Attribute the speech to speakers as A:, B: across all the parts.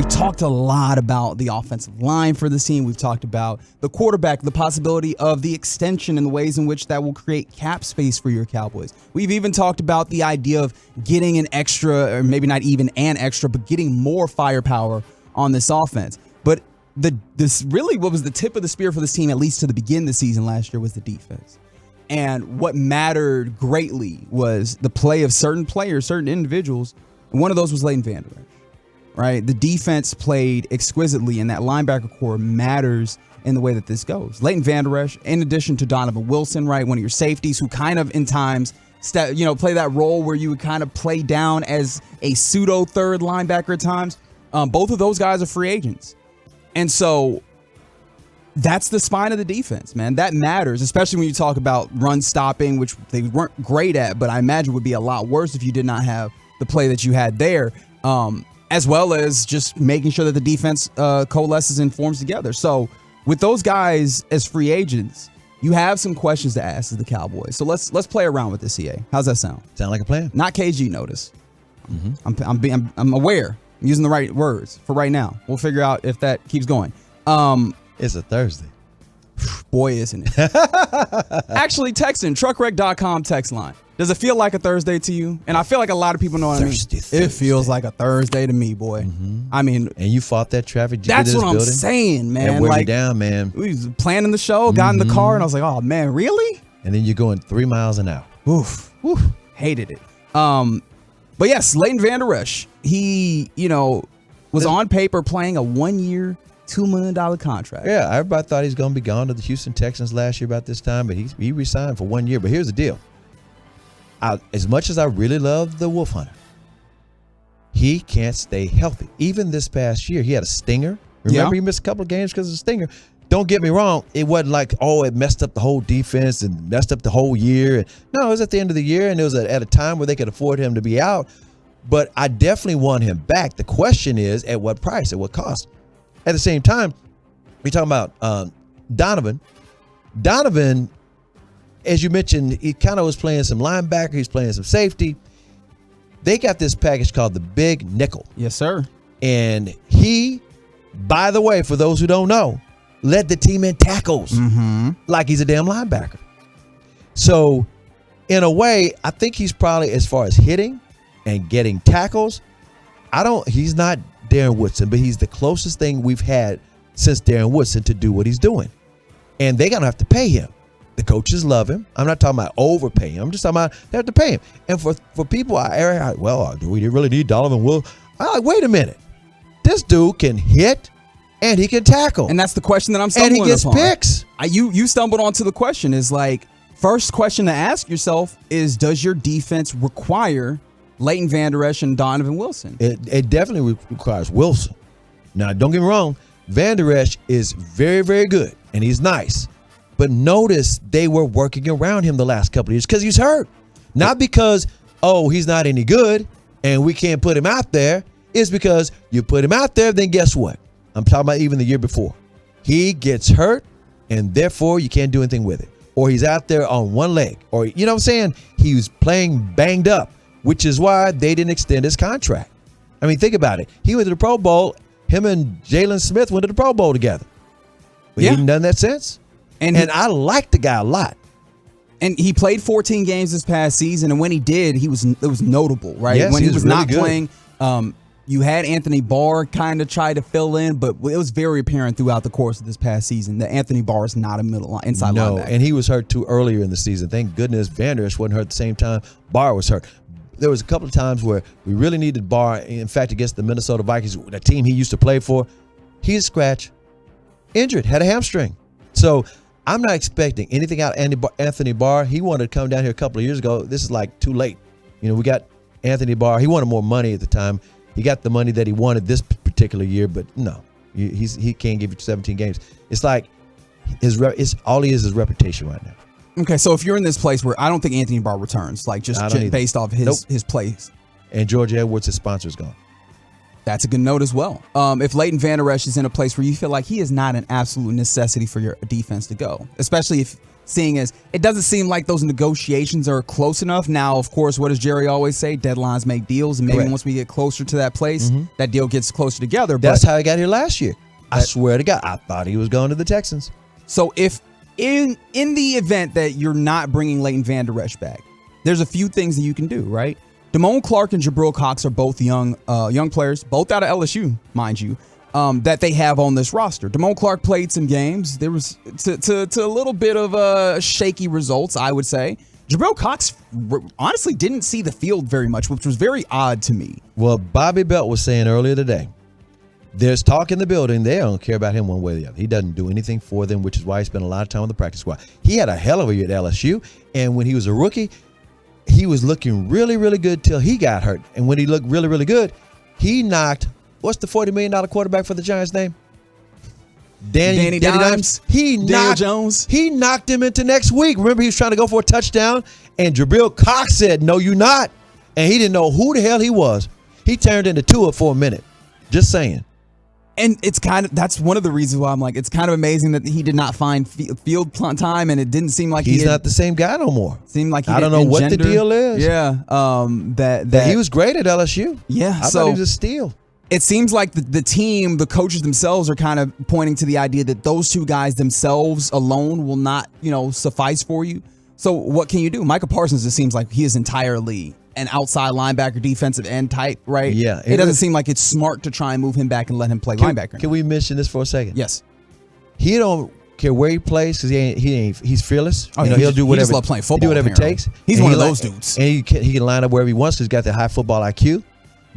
A: We've talked a lot about the offensive line for this team. We've talked about the quarterback, the possibility of the extension and the ways in which that will create cap space for your Cowboys. We've even talked about the idea of getting an extra, or maybe not even an extra, but getting more firepower on this offense. But this really what was the tip of the spear for this team, at least to the beginning of the season last year, was the defense. And what mattered greatly was the play of certain players, certain individuals. And one of those was Leighton Vander Esch. Right, the defense played exquisitely, and that linebacker core matters in the way that this goes. Leighton Vander Esch, in addition to Donovan Wilson, right, one of your safeties, who kind of in times, play that role where you would kind of play down as a pseudo third linebacker at times. Both of those guys are free agents, and so that's the spine of the defense, man. That matters, especially when you talk about run stopping, which they weren't great at, but I imagine would be a lot worse if you did not have the play that you had there. As well as just making sure that the defense coalesces and forms together. So with those guys as free agents, you have some questions to ask as the Cowboys. So let's play around with this, CA. How's that sound?
B: Sound like a plan.
A: Not KG notice. Mm-hmm. I'm aware. I'm using the right words for right now. We'll figure out if that keeps going.
B: It's a Thursday.
A: Boy, isn't it? Actually, texting truckwreck.com text line. Does it feel like a Thursday to you? And I feel like a lot of people know what I mean. It feels like a Thursday to me, boy.
B: Mm-hmm.
A: I mean,
B: and you fought that traffic.
A: That's what I'm saying, man.
B: That wore you down, man.
A: We was planning the show, got in the car, and I was like, "Oh man, really?"
B: And then you're going 3 miles an hour.
A: Oof, hated it. But yes, Leighton Vander Esch, he, was on paper playing a 1-year, $2 million contract.
B: Yeah, everybody thought he was going to be gone to the Houston Texans last year about this time, but he re-signed for 1 year. But here's the deal. As much as I really love the Wolf Hunter, he can't stay healthy. Even this past year, he had a stinger. Remember, he missed a couple of games because of the stinger. Don't get me wrong. It wasn't like, it messed up the whole defense and messed up the whole year. No, it was at the end of the year, and it was at a time where they could afford him to be out. But I definitely want him back. The question is, at what price, at what cost? At the same time, we're talking about Donovan. Donovan, as you mentioned, he kind of was playing some linebacker. He's playing some safety. They got this package called the Big Nickel.
A: Yes, sir.
B: And he, by the way, for those who don't know, led the team in tackles like he's a damn linebacker. So, in a way, I think he's probably, as far as hitting and getting tackles, he's not Darren Woodson, but he's the closest thing we've had since Darren Woodson to do what he's doing. And they're going to have to pay him. The coaches love him. I'm not talking about overpay him. I'm just talking about they have to pay him. And for people, do we really need Donovan Wilson? I'm like, wait a minute. This dude can hit and he can tackle.
A: And that's the question that I'm stumbling upon.
B: And he gets picks.
A: You stumbled onto the question is like, first question to ask yourself is, does your defense require Leighton Vander Esch and Donovan Wilson?
B: It definitely requires Wilson. Now, don't get me wrong. Vander Esch is very, very good, and he's nice. But notice they were working around him the last couple of years because he's hurt. Not because, he's not any good and we can't put him out there. It's because you put him out there, then guess what? I'm talking about even the year before. He gets hurt, and therefore you can't do anything with it. Or he's out there on one leg. Or, you know what I'm saying? He was playing banged up, which is why they didn't extend his contract. I mean, think about it. He went to the Pro Bowl. Him and Jalen Smith went to the Pro Bowl together. But he hadn't done that since. And I like the guy a lot.
A: And he played 14 games this past season, and when he did, it was notable, right?
B: Yes,
A: when he was
B: really
A: not
B: good.
A: playing, you had Anthony Barr kind of try to fill in, but it was very apparent throughout the course of this past season that Anthony Barr is not a inside linebacker.
B: And he was hurt too earlier in the season. Thank goodness Vander Esch wasn't hurt at the same time Barr was hurt. There was a couple of times where we really needed Barr. In fact, against the Minnesota Vikings, the team he used to play for, he's scratched, injured, had a hamstring. So I'm not expecting anything out of Anthony Barr. He wanted to come down here a couple of years ago. This is like too late. We got Anthony Barr. He wanted more money at the time. He got the money that he wanted this particular year, but no, he can't give you 17 games. It's like all he is reputation right now.
A: Okay, so if you're in this place where I don't think Anthony Barr returns, like just based off his plays.
B: And George Edwards, his sponsor, is gone.
A: That's a good note as well. If Leighton Vander Esch is in a place where you feel like he is not an absolute necessity for your defense to go, especially if seeing as it doesn't seem like those negotiations are close enough. Now, of course, what does Jerry always say? Deadlines make deals, and maybe
B: Correct.
A: once we get closer to that place, that deal gets closer together. But
B: That's how he got here last year. I swear to God, I thought he was going to the Texans.
A: so if in the event that you're not bringing Leighton Vander Esch back, there's a few things that you can do, right? Damone Clark and Jabril Cox are both young players, both out of LSU, mind you, that they have on this roster. Damone Clark played some games. There was to a little bit of shaky results, I would say. Jabril Cox honestly didn't see the field very much, which was very odd to me.
B: Well, Bobby Belt was saying earlier today, there's talk in the building. They don't care about him one way or the other. He doesn't do anything for them, which is why he spent a lot of time on the practice squad. He had a hell of a year at LSU, and when he was a rookie, he was looking really, really good till he got hurt. And when he looked really, really good, he knocked, what's the $40 million quarterback for the Giants' name? Danny Dimes.
A: Daniel Jones.
B: He knocked him into next week. Remember, he was trying to go for a touchdown, and Jabril Cox said, "No, you're not." And he didn't know who the hell he was. He turned into Tua for a minute. Just saying.
A: And it's that's one of the reasons why I'm like, it's kind of amazing that he did not find field time, and it didn't seem like
B: he's not the same guy no more.
A: Seemed like he
B: I don't know what the deal is.
A: Yeah, that
B: he was great at LSU.
A: Yeah,
B: I thought he was a steal.
A: It seems like the team, the coaches themselves are kind of pointing to the idea that those two guys themselves alone will not, suffice for you. So what can you do? Micah Parsons, it seems like he is entirely an outside linebacker, defensive end type, right?
B: Yeah.
A: It doesn't seem like it's smart to try and move him back and let him play linebacker.
B: Can we mention this for a second?
A: Yes.
B: He don't care where he plays because he's fearless.
A: Oh,
B: he'll do whatever.
A: He just love playing football.
B: He'll do whatever it takes.
A: He's one of those dudes.
B: And he can line up wherever he wants because he's got the high football IQ.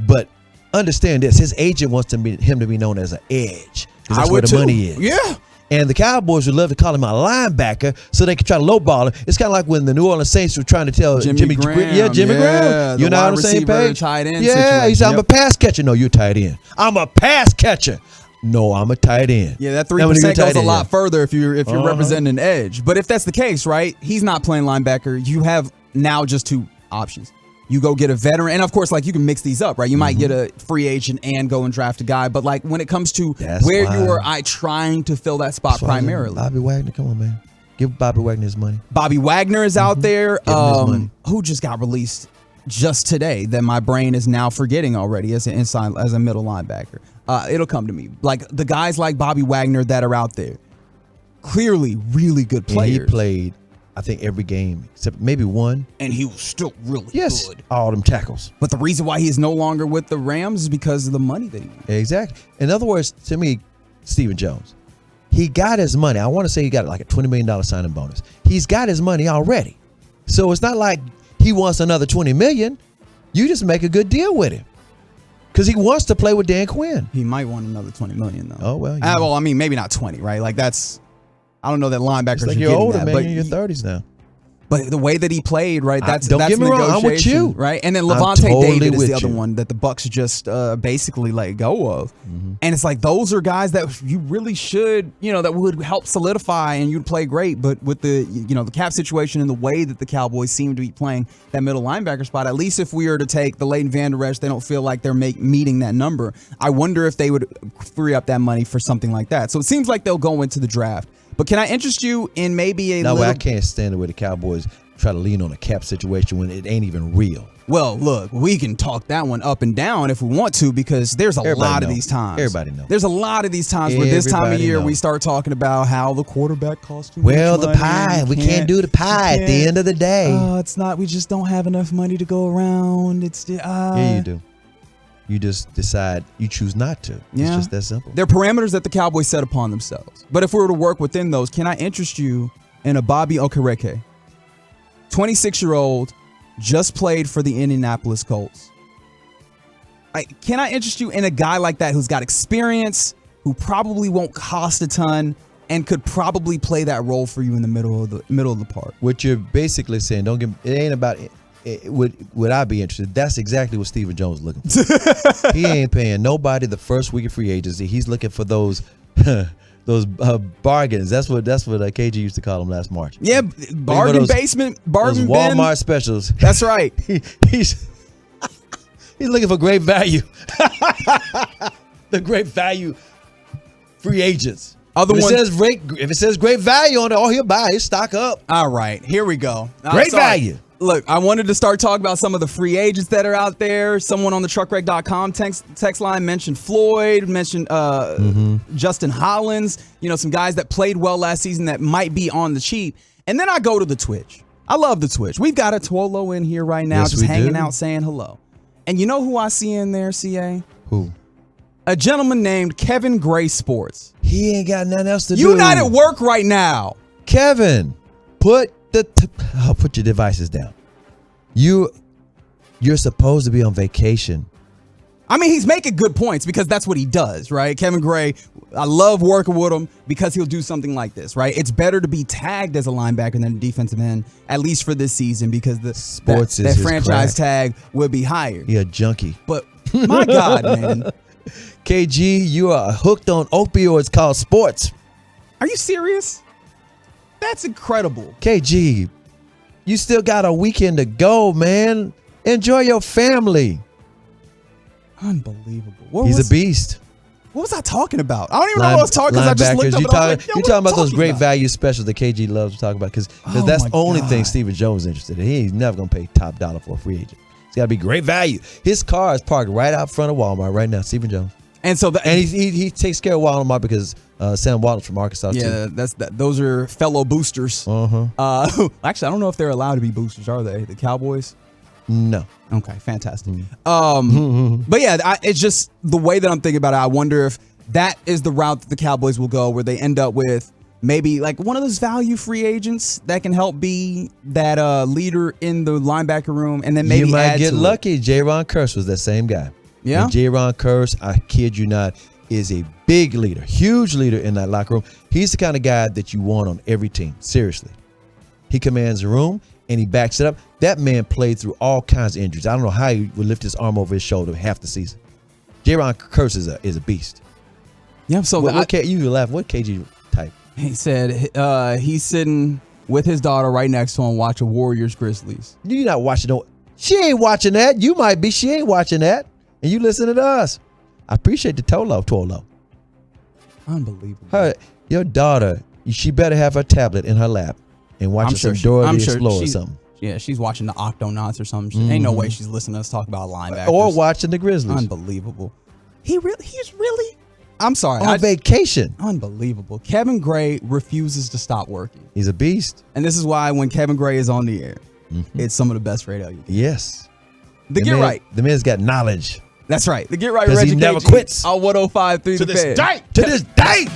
B: But understand this: his agent wants him to be known as an edge because that's where the money is.
A: Yeah.
B: And the Cowboys would love to call him a linebacker so they could try to lowball him. It's kind of like when the New Orleans Saints were trying to tell Jimmy Graham. Jimmy Graham. You're not on the same page.
A: Tight end
B: he said, "I'm a pass catcher." No, you're tight end. I'm a pass catcher. No, I'm a tight end.
A: Yeah, that 3% goes a lot further if you're representing an edge. But if that's the case, right? He's not playing linebacker. You have now just two options. You go get a veteran, and of course, you can mix these up, right? You might get a free agent and go and draft a guy, but when it comes to you are trying to fill that spot primarily.
B: Bobby Wagner, come on, man. Give Bobby Wagner his money.
A: Bobby Wagner is out there.
B: Give him his money.
A: Who just got released just today that my brain is now forgetting already as a middle linebacker. It'll come to me. The guys like Bobby Wagner that are out there, clearly really good players.
B: And he played, I think, every game except maybe one.
A: And he was still really good.
B: All them tackles.
A: But the reason why he is no longer with the Rams is because of the money that he made.
B: Exactly. In other words, to me, Stephen Jones, he got his money. I want to say he got a $20 million signing bonus. He's got his money already. So it's not like he wants another $20 million. You just make a good deal with him. Because he wants to play with Dan Quinn.
A: He might want another $20 million, though.
B: Oh, well.
A: Well, I mean, maybe not 20, right? That's... I don't know that linebackers are
B: you're older,
A: that,
B: man.
A: but
B: You're in your 30s now.
A: But the way that he played, right?
B: Don't get me wrong. I'm with you,
A: right? And then Levante David is the other
B: you.
A: one that the Bucs just basically let go of. And it's those are guys that you really should, that would help solidify and you'd play great. But with the, the cap situation and the way that the Cowboys seem to be playing that middle linebacker spot, at least if we were to take the Leighton Vander Esch, they don't feel like they're meeting that number. I wonder if they would free up that money for something like that. So it seems like they'll go into the draft. But can I interest you in maybe
B: I can't stand the way the Cowboys try to lean on a cap situation when it ain't even real.
A: Well, look, we can talk that one up and down if we want to because there's a lot of these times.
B: Everybody knows.
A: There's a lot of these times where this time of year we start talking about how the quarterback costs too much money.
B: Well, the pie. We can't do the pie at the end of the day.
A: It's not. We just don't have enough money to go around.
B: Yeah, you do. You just decide you choose not to. It's just that simple.
A: They're parameters that the Cowboys set upon themselves. But if we were to work within those, can I interest you in a Bobby Okereke? 26-year-old, just played for the Indianapolis Colts. Can I interest you in a guy like that who's got experience, who probably won't cost a ton, and could probably play that role for you in the middle of the park?
B: What you're basically saying, it ain't about it. Would I be interested? That's exactly what Stephen Jones is looking for. He ain't paying nobody the first week of free agency. He's looking for those bargains. That's what KG used to call them last March.
A: Yeah, bargain basement, bargain
B: those Walmart
A: bin.
B: specials.
A: That's right.
B: He's looking for great value. The great value free agents.
A: Other
B: if
A: one,
B: if it says great value on it, he'll buy it. Stock up.
A: all right, here we go.
B: Great value.
A: Look, I wanted to start talking about some of the free agents that are out there. Someone on the truckwreck.com text line mentioned Floyd, mentioned Justin Hollins, some guys that played well last season that might be on the cheap. And then I go to the Twitch. I love the Twitch. We've got a Twolo in here right now,
B: yes,
A: just hanging
B: do.
A: out saying hello. And you know who I see in there, CA?
B: Who?
A: A gentleman named Kevin Gray Sports.
B: He ain't got nothing else to do.
A: You're not at work right now.
B: Kevin, put your devices down. You're supposed to be on vacation.
A: I mean, he's making good points because that's what he does, right? Kevin Gray, I love working with him because he'll do something like this, right? It's better to be tagged as a linebacker than a defensive end, at least for this season, because that franchise tag will be higher.
B: You're a junkie.
A: But my God, man.
B: KG, you are hooked on opioids called sports.
A: Are you serious? That's incredible.
B: KG, you still got a weekend to go, man. Enjoy your family.
A: Unbelievable.
B: He's a beast.
A: What was I talking about? I don't even know what I was talking about. I just looked up and I was like,
B: you're talking about those great value specials that KG loves to talk about because that's the only thing Stephen Jones is interested in. He's never going to pay top dollar for a free agent. It's got to be great value. His car is parked right out front of Walmart right now, Stephen Jones.
A: And so
B: he takes care of Walmart because Sam Walton's from Arkansas too.
A: Yeah, those are fellow boosters.
B: Uh-huh.
A: Actually, I don't know if they're allowed to be boosters, are they? The Cowboys?
B: No.
A: Okay, fantastic. But yeah, it's just the way that I'm thinking about it. I wonder if that is the route that the Cowboys will go, where they end up with maybe like one of those value free agents that can help be that leader in the linebacker room, and then maybe
B: you might
A: add
B: get
A: to
B: lucky. Jaron Curse was that same guy.
A: Yeah.
B: And Jaron Curse, I kid you not, is a big leader, huge leader in that locker room. He's the kind of guy that you want on every team. Seriously, he commands the room. And he backs it up. That man played through all kinds of injuries. I don't know how he would lift his arm over his shoulder half the season. Jaron Curse is a beast.
A: Yeah. So
B: you laugh. What KG type?
A: He said he's sitting with his daughter right next to him watching Warriors Grizzlies.
B: You're not watching no. She ain't watching that. You might be. She ain't watching that. And you listening to us. I appreciate the Twolo.
A: Unbelievable.
B: Your daughter, she better have her tablet in her lap. And watching some Dora the Explorer or something.
A: Yeah, she's watching the Octonauts or something. Ain't no way she's listening to us talk about linebackers.
B: Or watching the Grizzlies.
A: Unbelievable. He's really. I'm sorry.
B: On vacation.
A: Unbelievable. Kevin Gray refuses to stop working.
B: He's a beast.
A: And this is why when Kevin Gray is on the air, it's some of the best radio you can.
B: Yes.
A: The Right.
B: The man's got knowledge.
A: That's right. The Get Right.
B: Because he never quits.
A: On 105.3 The Fan.
B: To this day.